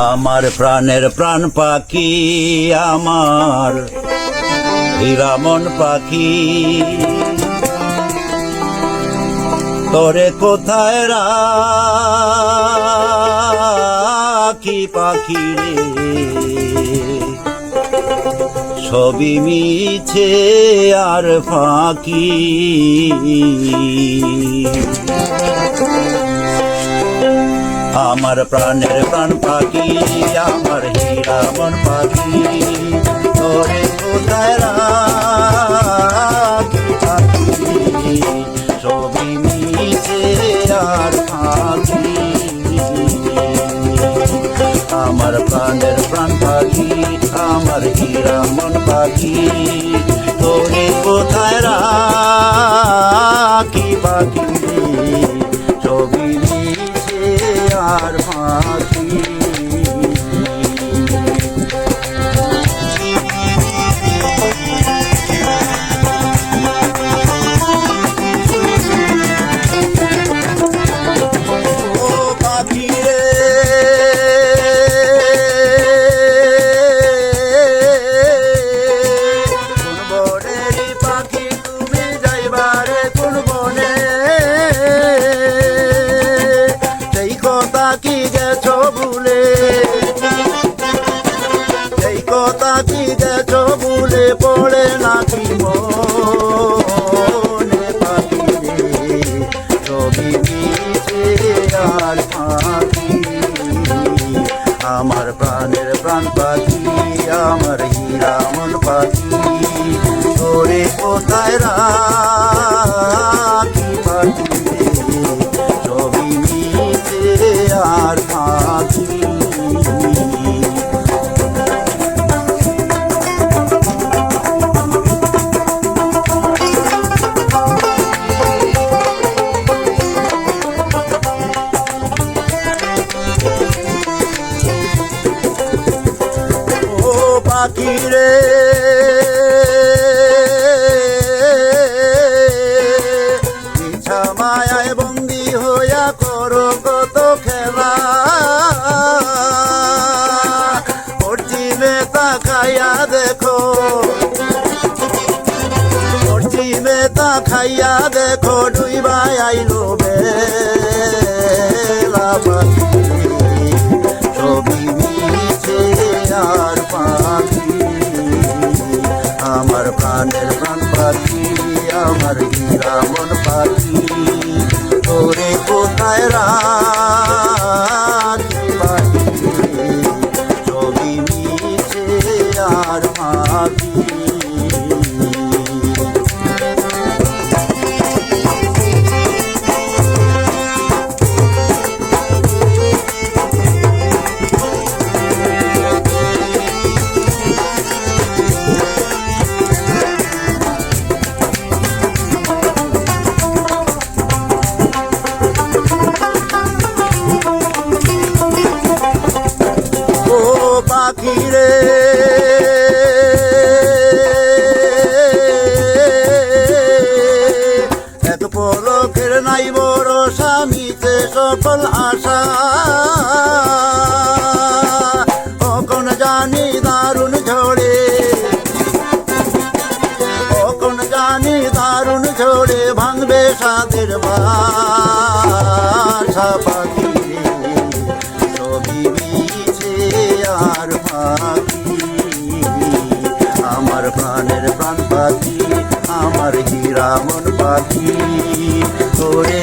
আমার প্রাণের প্রাণ পাখি, আমার হীরামন পাখি, তোরে কোথায় রাখি পাখি রে, সবই মিছে আর ফাঁকি। আমার প্রাণের প্রাণ পাখি, আমার হীরামন পাখি, তোরে কোথায় রাখি পাখি, সবই মিছে আর ফাঁকি। আমার প্রাণের প্রাণ পাখি, আমার হীরামন পাখি, তোরে কোথায় রাখি পাখি, সবই মিছে আর ফাঁকি। ও পাখি রে, কোন বনেরই পাখি তুমি যাইবারে কোন বনে, সেই কথা কি গেছো ভুলে, সেই কথা কি গেছো ভুলে, পড়ে নাকি মনে পাখি রে, সবই মিছে আর ফাঁকি। আমার প্রাণের প্রাণ পাখি, আমার হীরামন পাখি, তোরে কোথায় রাখি পাখি রে, সবই মিছে আর ফাঁকি। ও পাখি রে, মিছা মায়ায় বন্দি হইয়া করো কত খেলা, পশ্চিমে তাকাইয়া দেখো, পশ্চিমে তাকাইয়া দেখো, ডুইবাই আইলো বেলা পাখি, সবই মিছে আর ফাঁকি। আমার প্রাণের প্রাণ পাখি, আমার হীরামন পাখি, তোরে কোথায় রাখি পাখি, সবই মিছে আর ফাঁকি। ও পাখি রে, এক পলকের নাই ভরসা, মিছে সকল আশা, কখন জানি দারুণ ঝড়ে, কখন জানি দারুণ ঝড়ে ভাঙবে সাদের বাসা পাখি রে, সবই মিছে আর ফাঁকি। আমার প্রাণের প্রাণ পাখি, আমার হীরামন পাখি, তোরে